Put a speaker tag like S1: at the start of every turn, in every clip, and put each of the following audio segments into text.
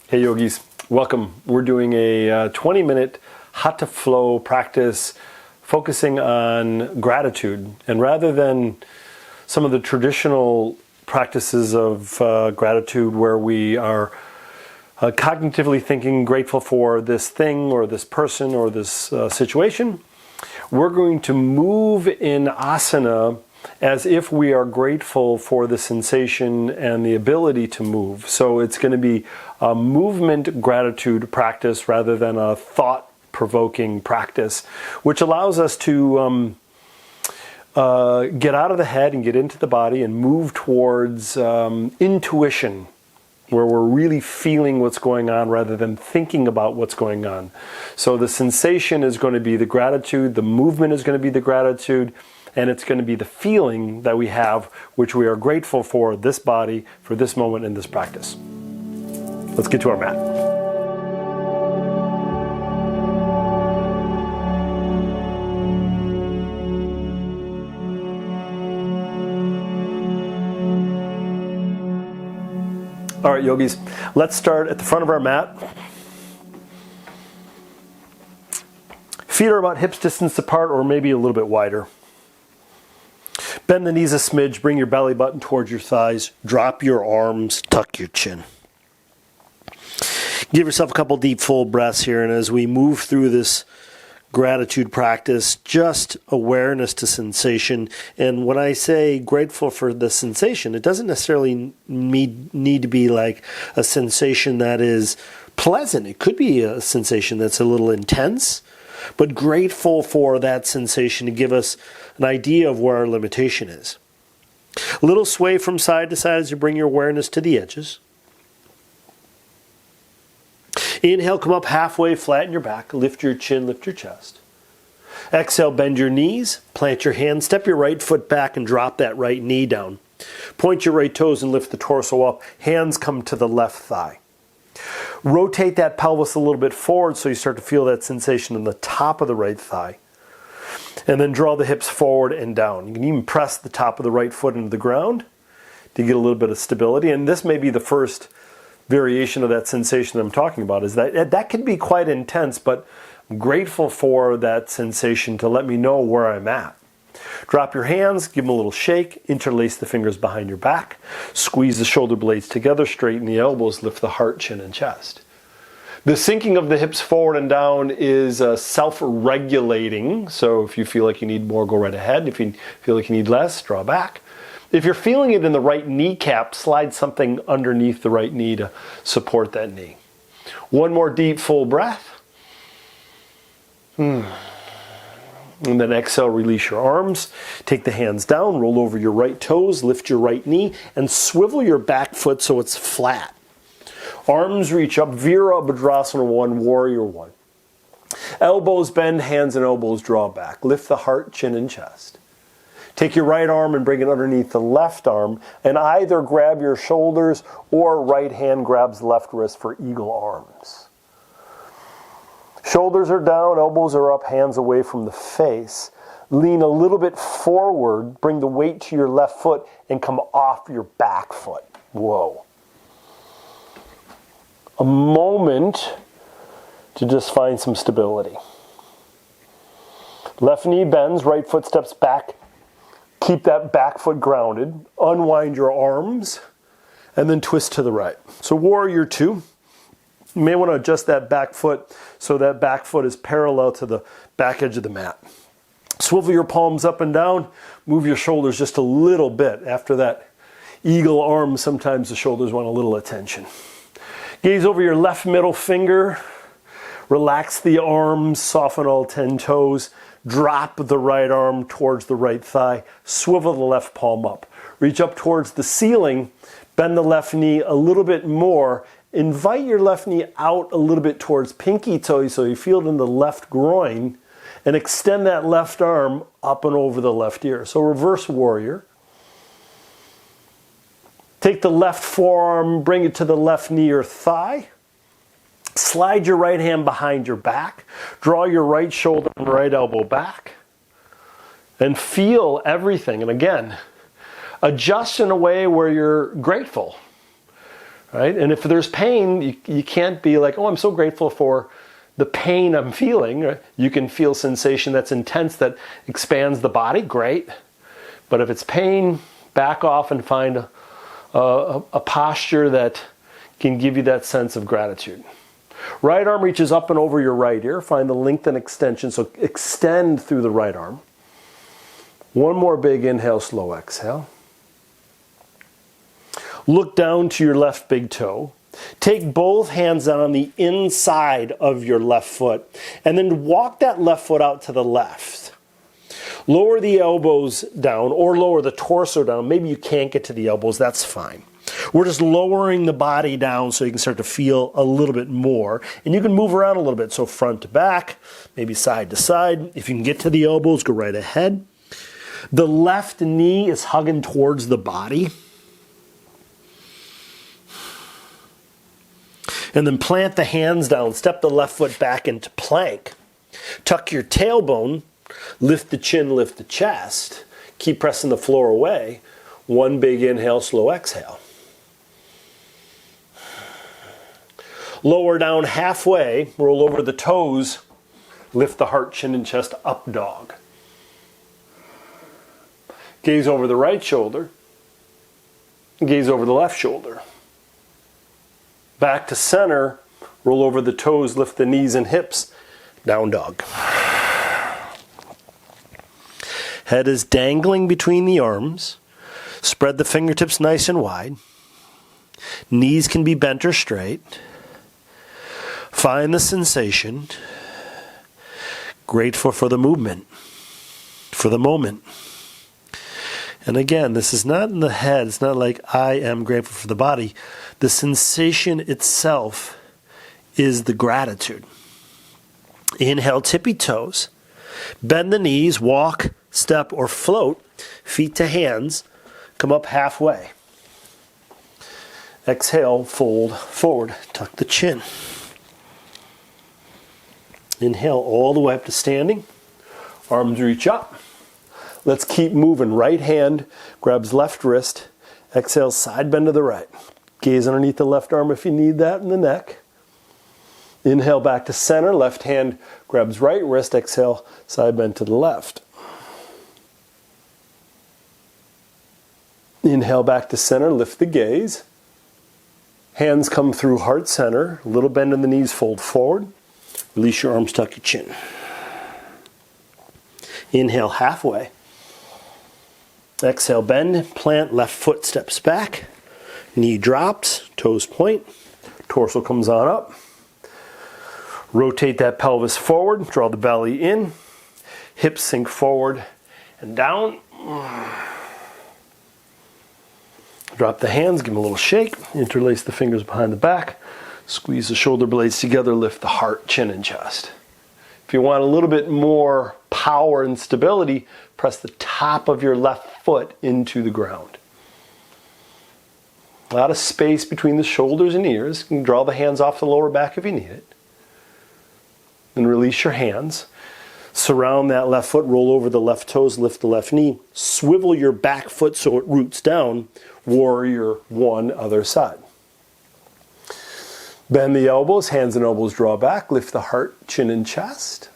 S1: Hey yogis, welcome. We're doing a 20-minute Hatha flow practice focusing on gratitude. And rather than some of the traditional practices of gratitude where we are cognitively thinking grateful for this thing or this person or this situation, we're going to move in asana as if we are grateful for the sensation and the ability to move. So it's going to be a movement gratitude practice rather than a thought-provoking practice, which allows us to get out of the head and get into the body and move towards intuition, where we're really feeling what's going on rather than thinking about what's going on. So the sensation is going to be the gratitude, the movement is going to be the gratitude, and it's going to be the feeling that we have, which we are grateful for this body, for this moment in this practice. Let's get to our mat. All right, yogis, let's start at the front of our mat. Feet are about hips distance apart or maybe a little bit wider. Bend the knees a smidge, bring your belly button towards your thighs, drop your arms, tuck your chin. Give yourself a couple deep full breaths here, and as we move through this gratitude practice, just awareness to sensation. And when I say grateful for the sensation, it doesn't necessarily need to be like a sensation that is pleasant. It could be a sensation that's a little intense, but grateful for that sensation to give us an idea of where our limitation is. A little sway from side to side as you bring your awareness to the edges. Inhale, come up halfway, flatten your back, lift your chin, lift your chest. Exhale, bend your knees, plant your hands, step your right foot back and drop that right knee down. Point your right toes and lift the torso up. Hands come to the left thigh. Rotate that pelvis a little bit forward so you start to feel that sensation in the top of the right thigh. And then draw the hips forward and down. You can even press the top of the right foot into the ground to get a little bit of stability. And this may be the first variation of that sensation that I'm talking about, is that can be quite intense, but I'm grateful for that sensation to let me know where I'm at. Drop your hands, give them a little shake, interlace the fingers behind your back, squeeze the shoulder blades together, straighten the elbows, lift the heart, chin, and chest. The sinking of the hips forward and down is self-regulating, so if you feel like you need more, go right ahead. If you feel like you need less, draw back. If you're feeling it in the right kneecap, slide something underneath the right knee to support that knee. One more deep, full breath. And then exhale, release your arms. Take the hands down, roll over your right toes, lift your right knee, and swivel your back foot so it's flat. Arms reach up, Virabhadrasana 1, Warrior 1. Elbows bend, hands and elbows draw back. Lift the heart, chin, and chest. Take your right arm and bring it underneath the left arm, and either grab your shoulders or right hand grabs left wrist for eagle arms. Shoulders are down, elbows are up, hands away from the face. Lean a little bit forward, bring the weight to your left foot, and come off your back foot. Whoa. A moment to just find some stability. Left knee bends, right foot steps back. Keep that back foot grounded. Unwind your arms and then twist to the right. So Warrior 2. You may want to adjust that back foot so that back foot is parallel to the back edge of the mat. Swivel your palms up and down. Move your shoulders just a little bit. After that eagle arm, sometimes the shoulders want a little attention. Gaze over your left middle finger. Relax the arms, soften all 10 toes. Drop the right arm towards the right thigh. Swivel the left palm up. Reach up towards the ceiling. Bend the left knee a little bit more. Invite your left knee out a little bit towards pinky toe so you feel it in the left groin. And extend that left arm up and over the left ear. So reverse warrior. Take the left forearm, bring it to the left knee or thigh. Slide your right hand behind your back. Draw your right shoulder and right elbow back. And feel everything. And again, adjust in a way where you're grateful right? And if there's pain, you can't be like, oh, I'm so grateful for the pain I'm feeling. Right? You can feel sensation that's intense, that expands the body, great. But if it's pain, back off and find a posture that can give you that sense of gratitude. Right arm reaches up and over your right ear. Find the length and extension, so extend through the right arm. One more big inhale, slow exhale. Look down to your left big toe. Take both hands down on the inside of your left foot, and then walk that left foot out to the left. Lower the elbows down, or lower the torso down. Maybe you can't get to the elbows, that's fine. We're just lowering the body down so you can start to feel a little bit more. And you can move around a little bit, so front to back, maybe side to side. If you can get to the elbows, go right ahead. The left knee is hugging towards the body. And then plant the hands down, step the left foot back into plank. Tuck your tailbone, lift the chin, lift the chest. Keep pressing the floor away. One big inhale, slow exhale. Lower down halfway, roll over the toes, lift the heart, chin, and chest, up dog. Gaze over the right shoulder, gaze over the left shoulder. Back to center, roll over the toes, lift the knees and hips, down dog. Head is dangling between the arms. Spread the fingertips nice and wide. Knees can be bent or straight. Find the sensation. Grateful for the movement, for the moment. And again, this is not in the head. It's not like I am grateful for the body. The sensation itself is the gratitude. Inhale, tippy toes. Bend the knees, walk, step, or float. Feet to hands. Come up halfway. Exhale, fold forward. Tuck the chin. Inhale all the way up to standing. Arms reach up. Let's keep moving. Right hand grabs left wrist. Exhale, side bend to the right. Gaze underneath the left arm if you need that in the neck. Inhale back to center. Left hand grabs right wrist. Exhale, side bend to the left. Inhale back to center. Lift the gaze. Hands come through heart center. A little bend in the knees, fold forward. Release your arms, tuck your chin. Inhale halfway. Exhale, bend, plant, left foot steps back. Knee drops, toes point. Torso comes on up. Rotate that pelvis forward, draw the belly in. Hips sink forward and down. Drop the hands, give them a little shake. Interlace the fingers behind the back. Squeeze the shoulder blades together, lift the heart, chin, and chest. If you want a little bit more power and stability, press the top of your left foot into the ground. A lot of space between the shoulders and ears. You can draw the hands off the lower back if you need it. Then release your hands. Surround that left foot, roll over the left toes, lift the left knee. Swivel your back foot so it roots down. Warrior one, other side. Bend the elbows, hands and elbows draw back. Lift the heart, chin, and chest.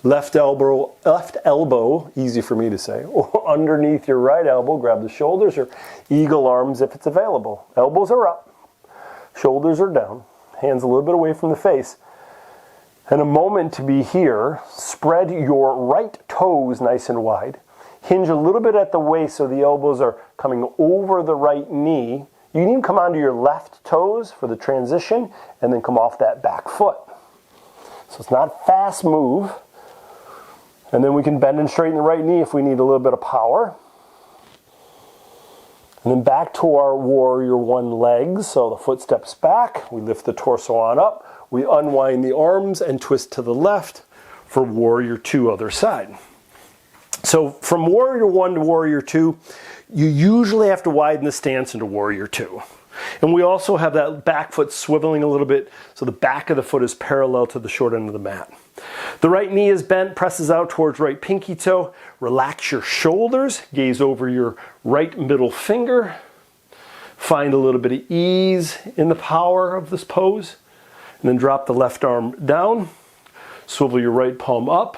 S1: Left elbow, easy for me to say, or underneath your right elbow, grab the shoulders or eagle arms if it's available. Elbows are up, shoulders are down, hands a little bit away from the face. And a moment to be here, spread your right toes nice and wide. Hinge a little bit at the waist so the elbows are coming over the right knee. You can even come onto your left toes for the transition and then come off that back foot. So it's not a fast move. And then we can bend and straighten the right knee if we need a little bit of power. And then back to our warrior one legs. So the foot steps back. We lift the torso on up. We unwind the arms and twist to the left for warrior two, other side. So from warrior one to warrior two, you usually have to widen the stance into warrior two. And we also have that back foot swiveling a little bit so the back of the foot is parallel to the short end of the mat. The right knee is bent, presses out towards right pinky toe. Relax your shoulders, gaze over your right middle finger. Find a little bit of ease in the power of this pose. And then drop the left arm down. Swivel your right palm up.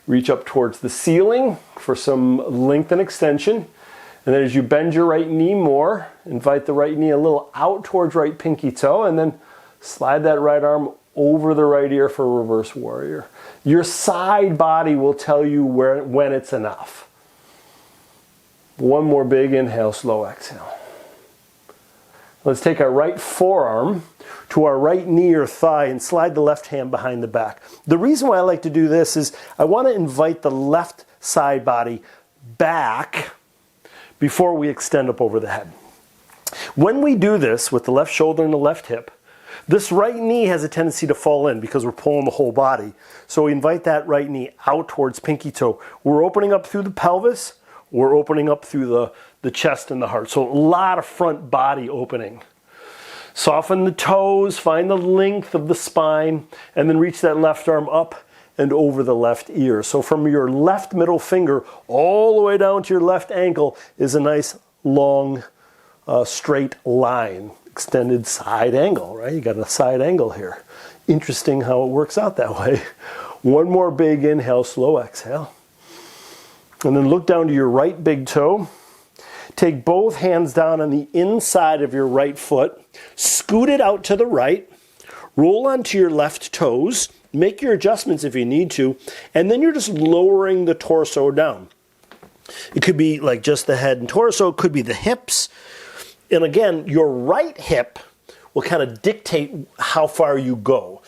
S1: Reach up towards the ceiling for some length and extension. And then as you bend your right knee more, invite the right knee a little out towards right pinky toe, and then slide that right arm over the right ear for reverse warrior. Your side body will tell you when it's enough. One more big inhale, slow exhale. Let's take our right forearm to our right knee or thigh and slide the left hand behind the back. The reason why I like to do this is I want to invite the left side body back before we extend up over the head. When we do this with the left shoulder and the left hip, this right knee has a tendency to fall in because we're pulling the whole body. So we invite that right knee out towards pinky toe. We're opening up through the pelvis. We're opening up through the chest and the heart. So a lot of front body opening. Soften the toes, find the length of the spine, and then reach that left arm up and over the left ear. So from your left middle finger all the way down to your left ankle is a nice long straight line. Extended side angle, right? You got a side angle here. Interesting how it works out that way. One more big inhale, slow exhale. And then look down to your right big toe. Take both hands down on the inside of your right foot. Scoot it out to the right. Roll onto your left toes. Make your adjustments if you need to. And then you're just lowering the torso down. It could be like just the head and torso. It could be the hips. And again, your right hip will kind of dictate how far you go.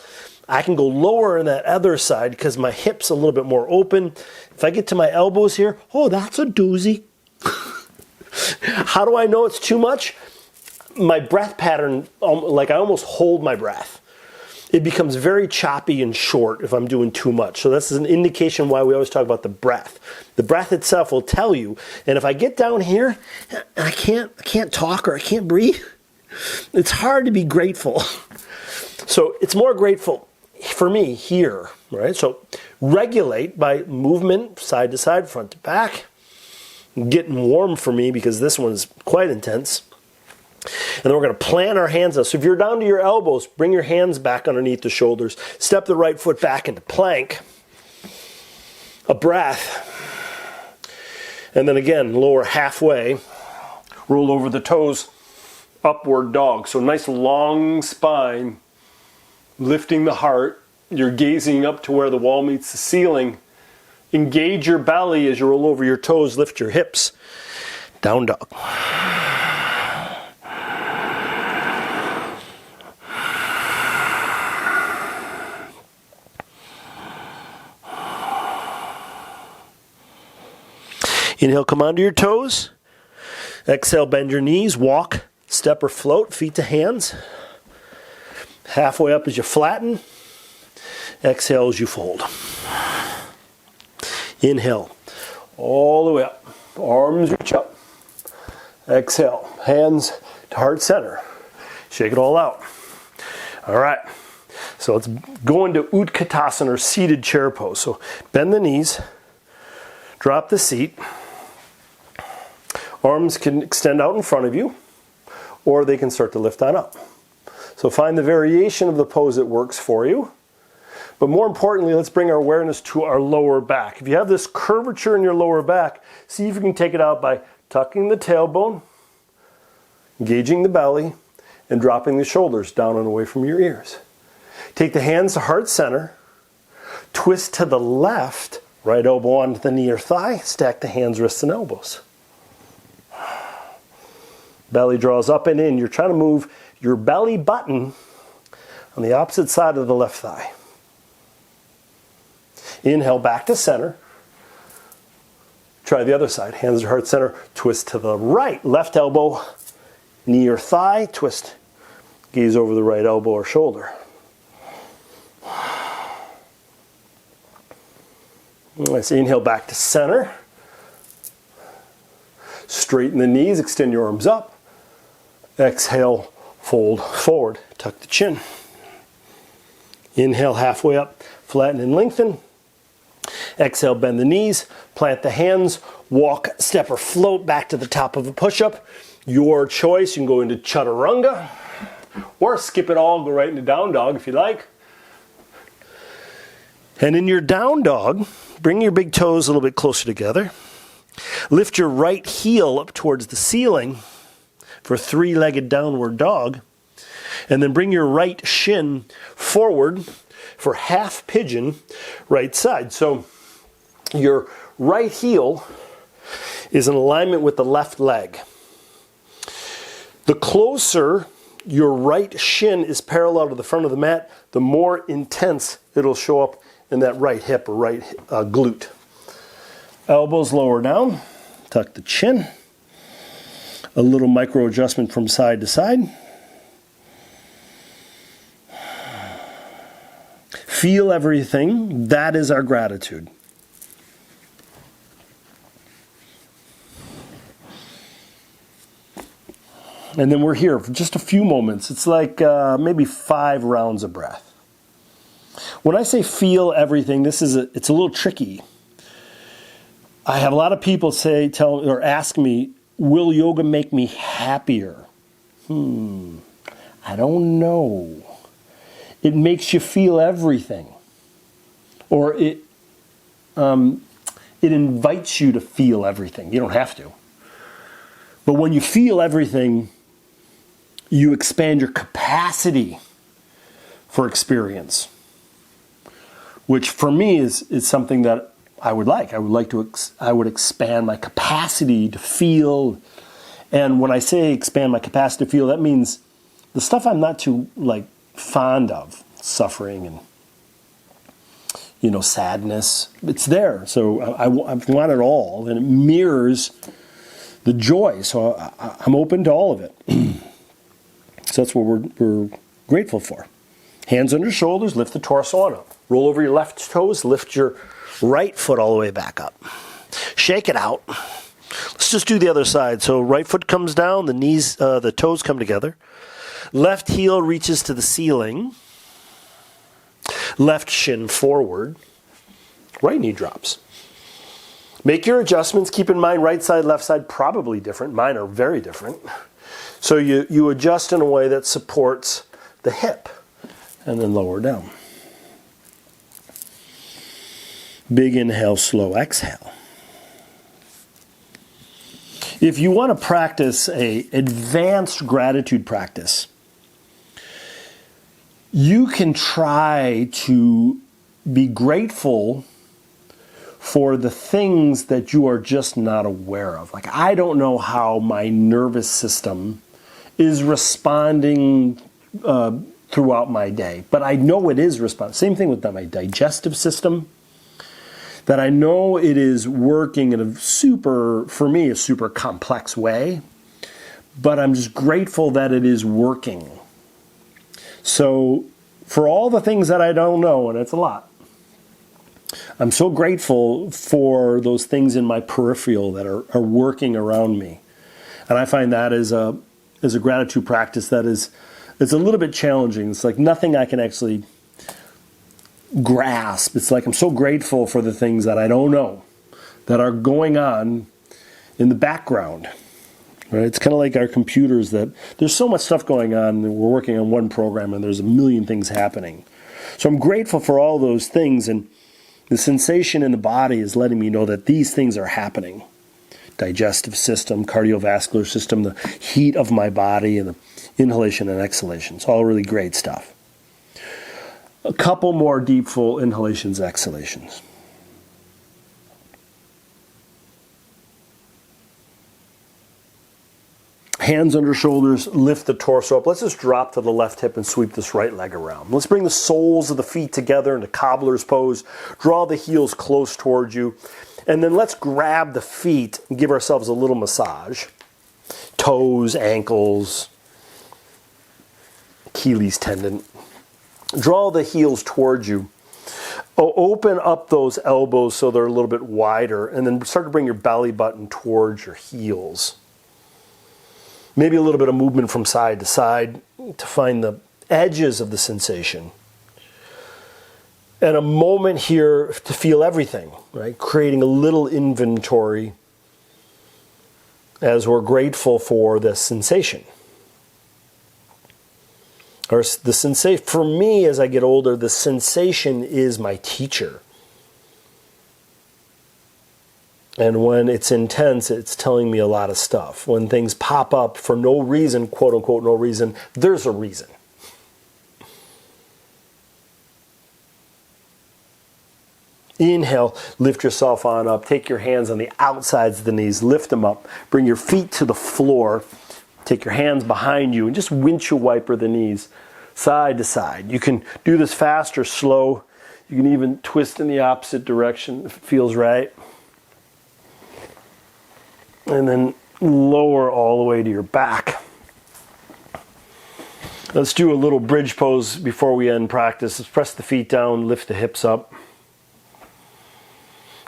S1: I can go lower on that other side because my hip's a little bit more open. If I get to my elbows here, oh, that's a doozy. How do I know it's too much? My breath pattern, like I almost hold my breath. It becomes very choppy and short if I'm doing too much. So this is an indication why we always talk about the breath. The breath itself will tell you. And if I get down here and I can't talk or I can't breathe, it's hard to be grateful. So it's more grateful for me here, right? So regulate by movement, side to side, front to back. Getting warm for me because this one's quite intense. And then we're going to plant our hands up. So if you're down to your elbows, bring your hands back underneath the shoulders. Step the right foot back into plank. A breath. And then again, lower halfway. Roll over the toes. Upward dog. So nice long spine. Lifting the heart. You're gazing up to where the wall meets the ceiling. Engage your belly as you roll over your toes. Lift your hips. Down dog. Inhale, come onto your toes. Exhale, bend your knees. Walk, step or float, feet to hands. Halfway up as you flatten. Exhale as you fold. Inhale, all the way up. Arms reach up. Exhale, hands to heart center. Shake it all out. All right, so let's go into Utkatasana or seated chair pose. So bend the knees, drop the seat. Arms can extend out in front of you, or they can start to lift on up. So find the variation of the pose that works for you. But more importantly, let's bring our awareness to our lower back. If you have this curvature in your lower back, see if you can take it out by tucking the tailbone, engaging the belly, and dropping the shoulders down and away from your ears. Take the hands to heart center, twist to the left, right elbow onto the knee or thigh, stack the hands, wrists, and elbows. Belly draws up and in. You're trying to move your belly button on the opposite side of the left thigh. Inhale back to center. Try the other side. Hands to heart center. Twist to the right. Left elbow, knee or thigh. Twist. Gaze over the right elbow or shoulder. Nice. Inhale back to center. Straighten the knees. Extend your arms up. Exhale, fold forward. Tuck the chin. Inhale halfway up. Flatten and lengthen. Exhale, bend the knees. Plant the hands. Walk, step, or float back to the top of a push-up. Your choice. You can go into chaturanga or skip it all, go right into down dog if you like. And in your down dog, bring your big toes a little bit closer together. Lift your right heel up towards the ceiling for three-legged downward dog. And then bring your right shin forward for half pigeon right side. So your right heel is in alignment with the left leg. The closer your right shin is parallel to the front of the mat, the more intense it'll show up in that right hip or right glute. Elbows lower down, tuck the chin. A little micro adjustment from side to side. Feel everything. That is our gratitude. And then we're here for just a few moments. It's like maybe 5 rounds of breath. When I say feel everything, it's a little tricky. I have a lot of people ask me, will yoga make me happier? I don't know. It makes you feel everything. Or it invites you to feel everything. You don't have to. But when you feel everything, you expand your capacity for experience, which for me is something that I would like. I would expand my capacity to feel. And when I say expand my capacity to feel, that means the stuff I'm not too fond of, suffering and sadness. It's there. So I want it all, and it mirrors the joy. So I'm open to all of it. So that's what we're grateful for. Hands under shoulders, lift the torso on up. Roll over your left toes, lift your right foot all the way back up. Shake it out. Let's just do the other side. So right foot comes down, the toes come together. Left heel reaches to the ceiling. Left shin forward. Right knee drops. Make your adjustments. Keep in mind right side, left side, probably different. Mine are very different. So you adjust in a way that supports the hip. And then lower down. Big inhale, slow exhale. If you want to practice an advanced gratitude practice, you can try to be grateful for the things that you are just not aware of. I don't know how my nervous system is responding throughout my day, but I know it is responding. Same thing with my digestive system, that I know it is working in a super complex way, but I'm just grateful that it is working. So for all the things that I don't know, and it's a lot, I'm so grateful for those things in my peripheral that are working around me. And I find that as a gratitude practice that it's a little bit challenging. It's like nothing I can actually grasp. It's like I'm so grateful for the things that I don't know that are going on in the background. Right? It's kind of like our computers, that there's so much stuff going on, and we're working on one program and there's a million things happening. So I'm grateful for all those things, and the sensation in the body is letting me know that these things are happening. Digestive system, cardiovascular system, the heat of my body, and the inhalation and exhalation. It's all really great stuff. A couple more deep, full inhalations, exhalations. Hands under shoulders, lift the torso up. Let's just drop to the left hip and sweep this right leg around. Let's bring the soles of the feet together into cobbler's pose. Draw the heels close towards you. And then let's grab the feet and give ourselves a little massage. Toes, ankles, Achilles tendon. Draw the heels towards you. Open up those elbows so they're a little bit wider, and then start to bring your belly button towards your heels. Maybe a little bit of movement from side to side to find the edges of the sensation. And a moment here to feel everything, right? Creating a little inventory as we're grateful for the sensation. Or the sensation, for me as I get older, the sensation is my teacher. And when it's intense, it's telling me a lot of stuff. When things pop up for no reason, quote unquote, no reason, there's a reason. Inhale, lift yourself on up. Take your hands on the outsides of the knees, lift them up. Bring your feet to the floor. Take your hands behind you and just windshield wiper the knees side to side. You can do this fast or slow. You can even twist in the opposite direction if it feels right. And then lower all the way to your back. Let's do a little bridge pose before we end practice. Let's press the feet down, lift the hips up.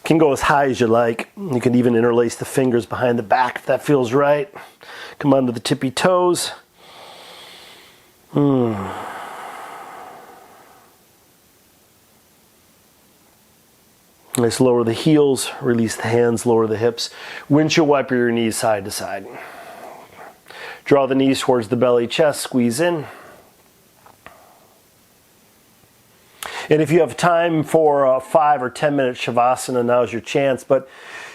S1: Can go as high as you like. You can even interlace the fingers behind the back if that feels right. Come onto the tippy toes. Nice, lower the heels, release the hands, lower the hips. Windshield wiper your knees side to side. Draw the knees towards the belly, chest, squeeze in. And if you have time for a 5 or 10 minute Shavasana, now's your chance. But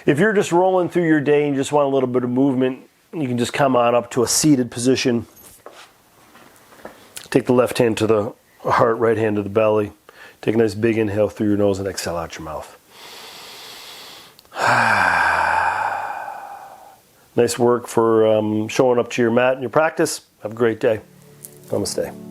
S1: if you're just rolling through your day and you just want a little bit of movement, you can just come on up to a seated position. Take the left hand to the heart, right hand to the belly. Take a nice big inhale through your nose and exhale out your mouth. Nice work for showing up to your mat in your practice. Have a great day. Namaste.